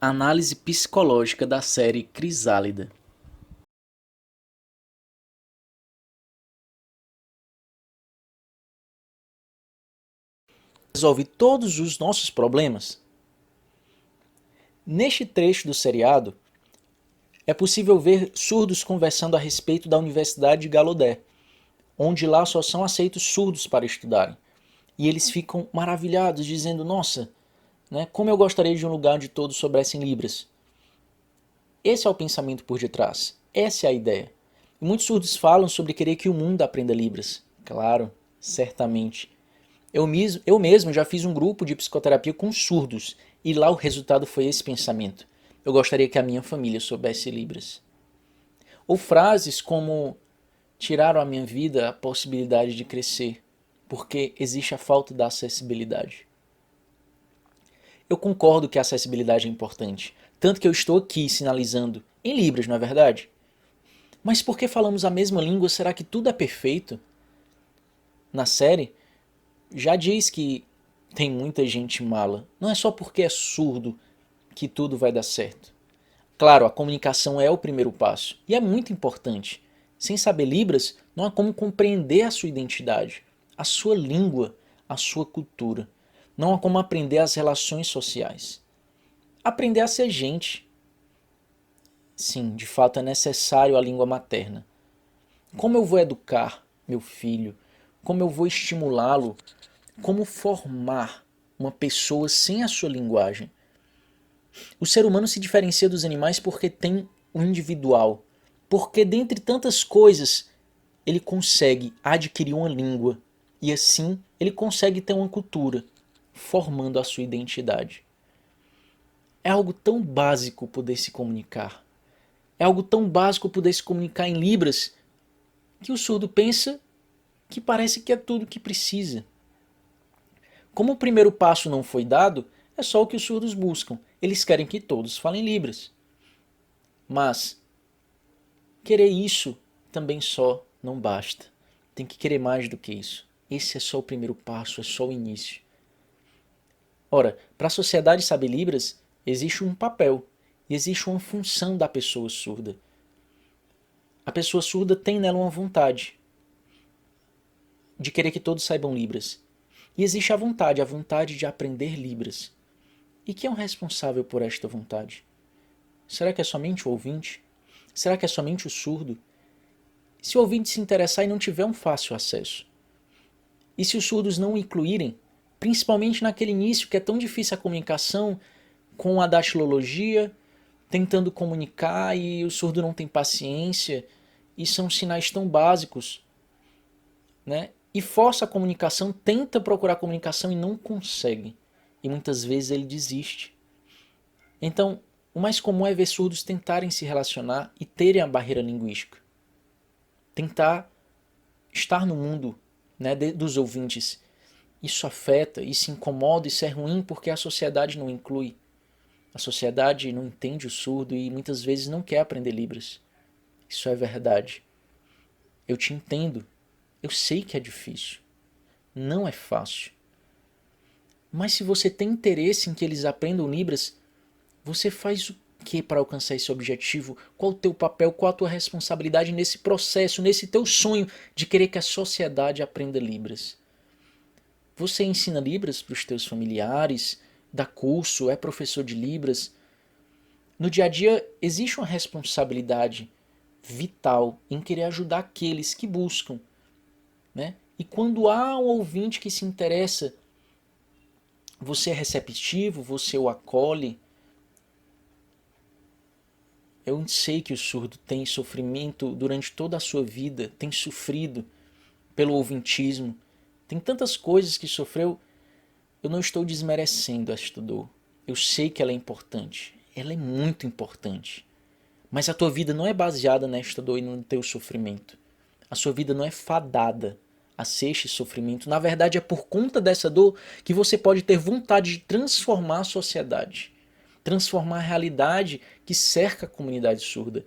Análise psicológica da série Crisálida. Resolve todos os nossos problemas? Neste trecho do seriado, é possível ver surdos conversando a respeito da Universidade de Gallaudet, onde lá só são aceitos surdos para estudarem. E eles ficam maravilhados, dizendo, nossa, como eu gostaria de um lugar onde todos soubessem Libras. Esse é o pensamento por detrás, essa é a ideia. E muitos surdos falam sobre querer que o mundo aprenda Libras. Claro, certamente. Eu mesmo já fiz um grupo de psicoterapia com surdos, e lá o resultado foi esse pensamento. Eu gostaria que a minha família soubesse Libras. Ou frases como, tiraram a minha vida a possibilidade de crescer, porque existe a falta da acessibilidade. Eu concordo que a acessibilidade é importante, tanto que eu estou aqui sinalizando em Libras, não é verdade? Mas por que falamos a mesma língua, será que tudo é perfeito? Na série, já diz que tem muita gente mala. Não é só porque é surdo que tudo vai dar certo. Claro, a comunicação é o primeiro passo e é muito importante. Sem saber Libras, não há como compreender a sua identidade, a sua língua, a sua cultura. Não há como aprender as relações sociais. Aprender a ser gente. Sim, de fato é necessário a língua materna. Como eu vou educar meu filho? Como eu vou estimulá-lo? Como formar uma pessoa sem a sua linguagem? O ser humano se diferencia dos animais porque tem o individual. Porque dentre tantas coisas, ele consegue adquirir uma língua. E assim, ele consegue ter uma cultura, formando a sua identidade. É algo tão básico poder se comunicar. É algo tão básico poder se comunicar em Libras que o surdo pensa que parece que é tudo que precisa. Como o primeiro passo não foi dado, é só o que os surdos buscam. Eles querem que todos falem Libras. Mas querer isso também só não basta. Tem que querer mais do que isso. Esse é só o primeiro passo, é só o início. Ora, para a sociedade saber Libras, existe um papel e existe uma função da pessoa surda. A pessoa surda tem nela uma vontade de querer que todos saibam Libras. E existe a vontade de aprender Libras. E quem é o responsável por esta vontade? Será que é somente o ouvinte? Será que é somente o surdo? Se o ouvinte se interessar e não tiver um fácil acesso? E se os surdos não o incluírem, principalmente naquele início que é tão difícil a comunicação com a datilologia, tentando comunicar e o surdo não tem paciência, e são sinais tão básicos, né? E força a comunicação, tenta procurar comunicação e não consegue. E muitas vezes ele desiste. Então, o mais comum é ver surdos tentarem se relacionar e terem a barreira linguística. Tentar estar no mundo, né, dos ouvintes. Isso afeta, isso incomoda, isso é ruim porque a sociedade não inclui. A sociedade não entende o surdo e muitas vezes não quer aprender Libras. Isso é verdade. Eu te entendo. Eu sei que é difícil. Não é fácil. Mas se você tem interesse em que eles aprendam Libras, você faz o que para alcançar esse objetivo? Qual o teu papel, qual a tua responsabilidade nesse processo, nesse teu sonho de querer que a sociedade aprenda Libras? Você ensina Libras para os teus familiares, dá curso, é professor de Libras? No dia a dia existe uma responsabilidade vital em querer ajudar aqueles que buscam, né? E quando há um ouvinte que se interessa, você é receptivo, você o acolhe. Eu sei que o surdo tem sofrimento durante toda a sua vida, tem sofrido pelo ouvintismo, tem tantas coisas que sofreu. Eu não estou desmerecendo esta dor. Eu sei que ela é importante, ela é muito importante. Mas a tua vida não é baseada nesta dor e no teu sofrimento. A sua vida não é fadada a ser este sofrimento. Na verdade, é por conta dessa dor que você pode ter vontade de transformar a sociedade, transformar a realidade que cerca a comunidade surda.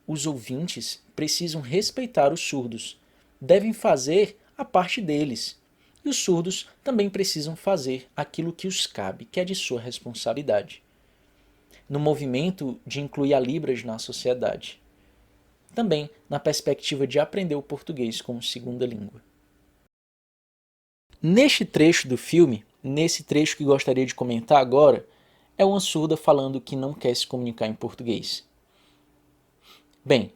Os ouvintes precisam respeitar os surdos, devem fazer a parte deles. E os surdos também precisam fazer aquilo que os cabe, que é de sua responsabilidade. no movimento de incluir a Libras na sociedade. Também na perspectiva de aprender o português como segunda língua. Neste trecho do filme, nesse trecho que gostaria de comentar agora, é uma surda falando que não quer se comunicar em português. Bem,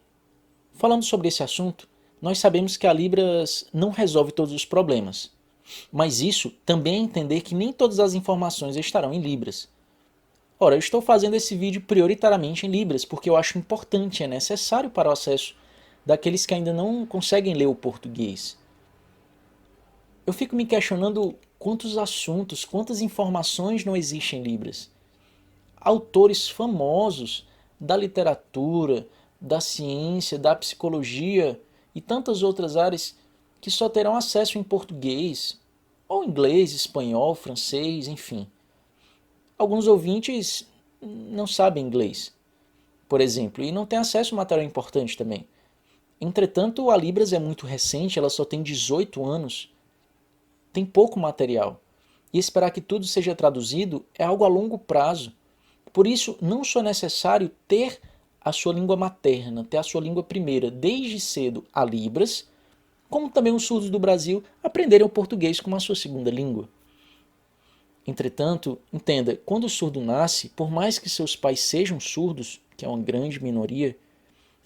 falando sobre esse assunto, nós sabemos que a Libras não resolve todos os problemas, mas isso também é entender que nem todas as informações estarão em Libras. Ora, eu estou fazendo esse vídeo prioritariamente em Libras porque eu acho importante, é necessário para o acesso daqueles que ainda não conseguem ler o português. Eu fico me questionando quantos assuntos, quantas informações não existem em Libras. Autores famosos da literatura, da ciência, da psicologia e tantas outras áreas que só terão acesso em português, ou inglês, espanhol, francês, enfim. Alguns ouvintes não sabem inglês, por exemplo, e não têm acesso a material importante também. Entretanto, a Libras é muito recente, ela só tem 18 anos, tem pouco material. E esperar que tudo seja traduzido é algo a longo prazo. Por isso, não só é necessário ter a sua língua materna, ter a sua língua primeira desde cedo a Libras, como também os surdos do Brasil aprenderem o português como a sua segunda língua. Entretanto, entenda, quando o surdo nasce, por mais que seus pais sejam surdos, que é uma grande minoria,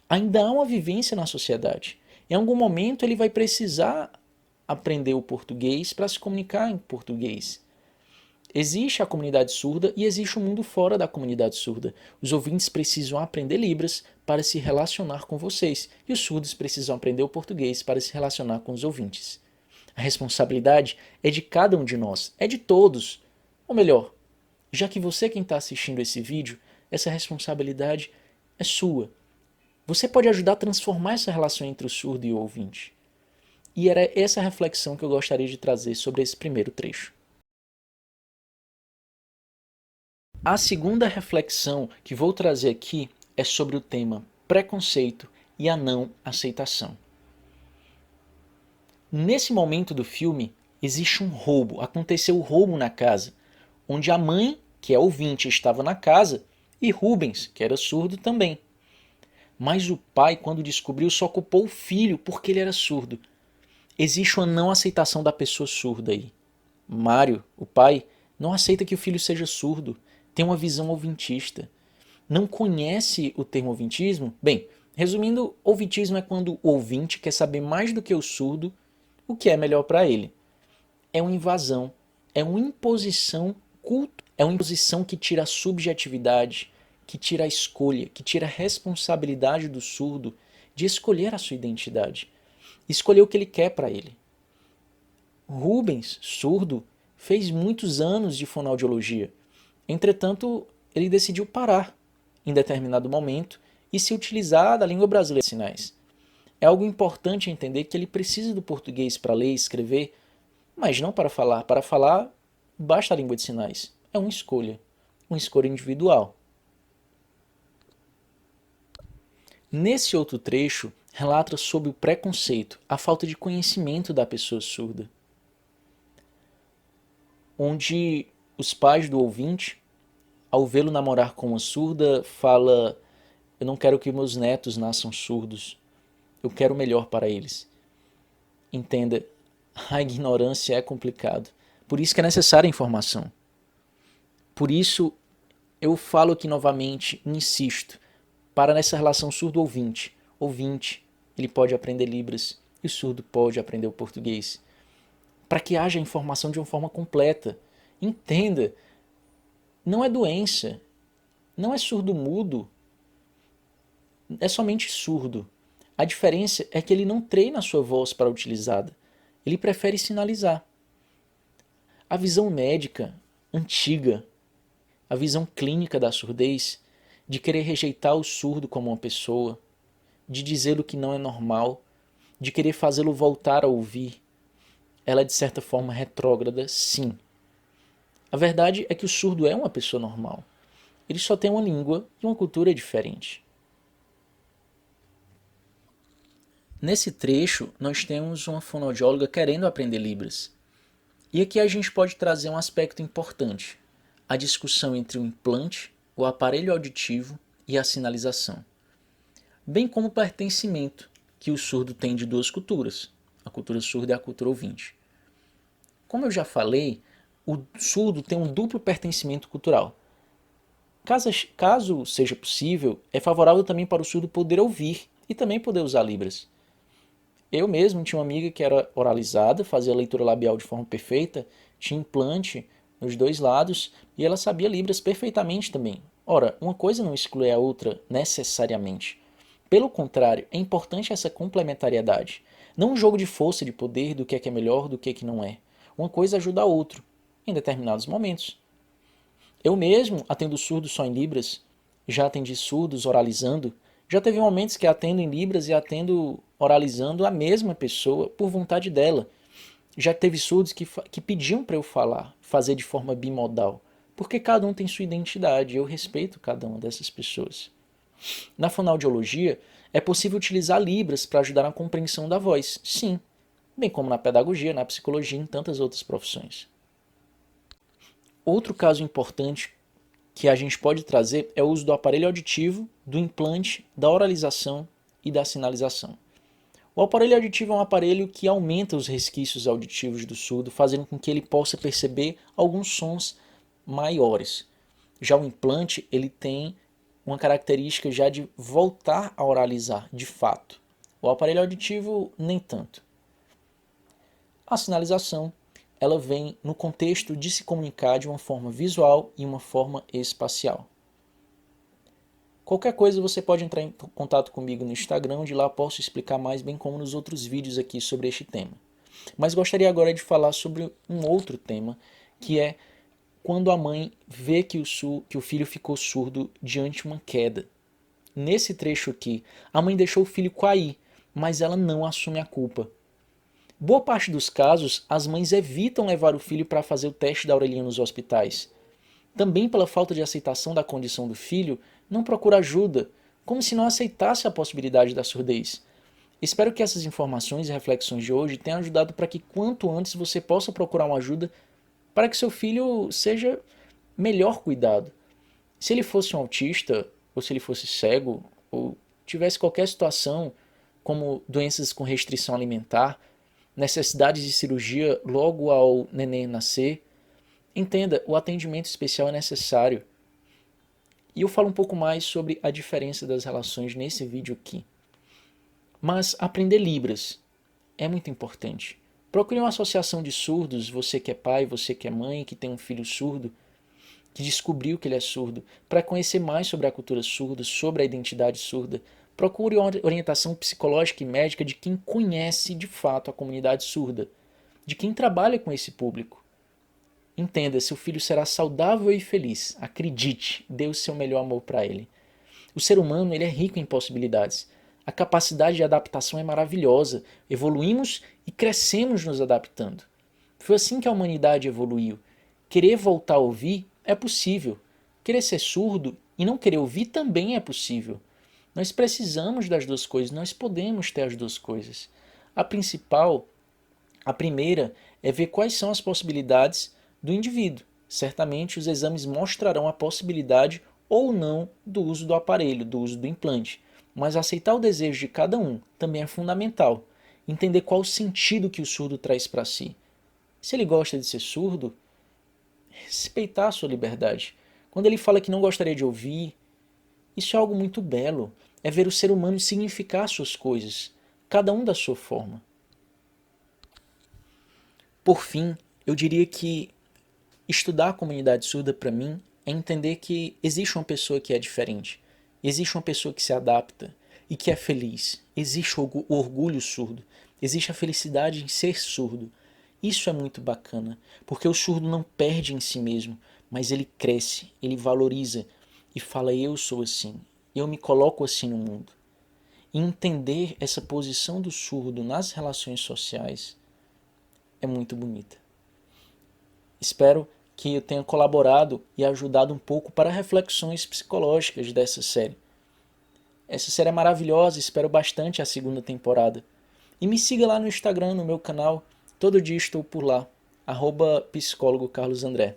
ainda há uma vivência na sociedade. Em algum momento ele vai precisar aprender o português para se comunicar em português. Existe a comunidade surda e existe o mundo fora da comunidade surda. Os ouvintes precisam aprender Libras para se relacionar com vocês e os surdos precisam aprender o português para se relacionar com os ouvintes. A responsabilidade é de cada um de nós, é de todos. Ou melhor, já que você é quem está assistindo esse vídeo, essa responsabilidade é sua. Você pode ajudar a transformar essa relação entre o surdo e o ouvinte. E era essa reflexão que eu gostaria de trazer sobre esse primeiro trecho. A segunda reflexão que vou trazer aqui é sobre o tema preconceito e a não aceitação. Nesse momento do filme, existe um roubo, aconteceu o roubo na casa, onde a mãe, que é ouvinte, estava na casa e Rubens, que era surdo, também. Mas o pai, quando descobriu, só culpou o filho porque ele era surdo. Existe uma não aceitação da pessoa surda aí. Mário, o pai, não aceita que o filho seja surdo, tem uma visão ouvintista. Não conhece o termo ouvintismo? Bem, resumindo, ouvintismo é quando o ouvinte quer saber mais do que o surdo o que é melhor para ele. É uma invasão, é uma imposição culto, é uma imposição que tira a subjetividade, que tira a escolha, que tira a responsabilidade do surdo de escolher a sua identidade, escolher o que ele quer para ele. Rubens, surdo, fez muitos anos de fonoaudiologia. Entretanto, ele decidiu parar em determinado momento e se utilizar da língua brasileira de sinais. É algo importante entender que ele precisa do português para ler e escrever, mas não para falar. Para falar, basta a língua de sinais. É uma escolha individual. Nesse outro trecho, relata sobre o preconceito, a falta de conhecimento da pessoa surda, onde os pais do ouvinte, ao vê-lo namorar com uma surda, fala: eu não quero que meus netos nasçam surdos, eu quero o melhor para eles. Entenda, a ignorância é complicado, por isso que é necessária a informação. Por isso eu falo aqui novamente, insisto, para nessa relação surdo-ouvinte. Ouvinte, ele pode aprender Libras e o surdo pode aprender o português. Para que haja informação de uma forma completa. Entenda, não é doença, não é surdo-mudo, é somente surdo. A diferença é que ele não treina a sua voz para utilizada, ele prefere sinalizar. A visão médica, antiga, a visão clínica da surdez, de querer rejeitar o surdo como uma pessoa, de dizê-lo que não é normal, de querer fazê-lo voltar a ouvir, ela é de certa forma retrógrada, sim. A verdade é que o surdo é uma pessoa normal. Ele só tem uma língua e uma cultura diferente. Nesse trecho, nós temos uma fonoaudióloga querendo aprender Libras. E aqui a gente pode trazer um aspecto importante. A discussão entre o implante, o aparelho auditivo e a sinalização, bem como o pertencimento que o surdo tem de duas culturas, a cultura surda e a cultura ouvinte. Como eu já falei, o surdo tem um duplo pertencimento cultural. Caso seja possível, é favorável também para o surdo poder ouvir e também poder usar Libras. Eu mesmo tinha uma amiga que era oralizada, fazia a leitura labial de forma perfeita, tinha implante nos dois lados e ela sabia Libras perfeitamente também. Ora, uma coisa não exclui a outra necessariamente. Pelo contrário, é importante essa complementariedade. Não um jogo de força e de poder do que é melhor do que não é. Uma coisa ajuda a outra, em determinados momentos. Eu mesmo atendo surdos só em Libras, já atendi surdos oralizando, já teve momentos que atendo em Libras e atendo oralizando a mesma pessoa por vontade dela. Já teve surdos que pediam para eu falar, fazer de forma bimodal, porque cada um tem sua identidade e eu respeito cada uma dessas pessoas. Na fonoaudiologia, é possível utilizar Libras para ajudar na compreensão da voz, sim, bem como na pedagogia, na psicologia e em tantas outras profissões. Outro caso importante que a gente pode trazer é o uso do aparelho auditivo, do implante, da oralização e da sinalização. O aparelho auditivo é um aparelho que aumenta os resquícios auditivos do surdo, fazendo com que ele possa perceber alguns sons maiores. Já o implante, ele tem uma característica já de voltar a oralizar, de fato. O aparelho auditivo, nem tanto. A sinalização, ela vem no contexto de se comunicar de uma forma visual e uma forma espacial. Qualquer coisa você pode entrar em contato comigo no Instagram, onde lá posso explicar mais, bem como nos outros vídeos aqui sobre este tema. Mas gostaria agora de falar sobre um outro tema, que é quando a mãe vê que o filho ficou surdo diante de uma queda. Nesse trecho aqui, a mãe deixou o filho cair, mas ela não assume a culpa. Boa parte dos casos, as mães evitam levar o filho para fazer o teste da orelhinha nos hospitais. Também pela falta de aceitação da condição do filho, não procura ajuda, como se não aceitasse a possibilidade da surdez. Espero que essas informações e reflexões de hoje tenham ajudado para que quanto antes você possa procurar uma ajuda para que seu filho seja melhor cuidado. Se ele fosse um autista, ou se ele fosse cego, ou tivesse qualquer situação, como doenças com restrição alimentar, necessidades de cirurgia logo ao neném nascer, entenda, o atendimento especial é necessário. E eu falo um pouco mais sobre a diferença das relações nesse vídeo aqui. Mas aprender Libras é muito importante. Procure uma associação de surdos, você que é pai, você que é mãe, que tem um filho surdo, que descobriu que ele é surdo, para conhecer mais sobre a cultura surda, sobre a identidade surda. Procure uma orientação psicológica e médica de quem conhece de fato a comunidade surda, de quem trabalha com esse público. Entenda, seu filho será saudável e feliz. Acredite, dê o seu melhor amor para ele. O ser humano ele é rico em possibilidades. A capacidade de adaptação é maravilhosa. Evoluímos e crescemos nos adaptando. Foi assim que a humanidade evoluiu. Querer voltar a ouvir é possível. Querer ser surdo e não querer ouvir também é possível. Nós precisamos das duas coisas, nós podemos ter as duas coisas. A principal, a primeira, é ver quais são as possibilidades do indivíduo. Certamente os exames mostrarão a possibilidade ou não do uso do aparelho, do uso do implante. Mas aceitar o desejo de cada um também é fundamental. Entender qual o sentido que o surdo traz para si. Se ele gosta de ser surdo, respeitar a sua liberdade. Quando ele fala que não gostaria de ouvir, isso é algo muito belo. É ver o ser humano significar suas coisas, cada um da sua forma. Por fim, eu diria que estudar a comunidade surda para mim é entender que existe uma pessoa que é diferente, existe uma pessoa que se adapta e que é feliz, existe o orgulho surdo, existe a felicidade em ser surdo. Isso é muito bacana, porque o surdo não perde em si mesmo, mas ele cresce, ele valoriza e fala: eu sou assim, eu me coloco assim no mundo. E entender essa posição do surdo nas relações sociais é muito bonita. Espero que eu tenha colaborado e ajudado um pouco para reflexões psicológicas dessa série. Essa série é maravilhosa, espero bastante a segunda temporada. E me siga lá no Instagram, no meu canal, todo dia estou por lá, @psicólogo Carlos André.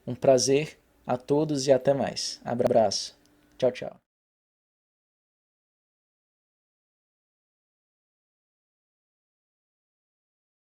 Um prazer A todos e até mais. Abraço. Tchau, tchau.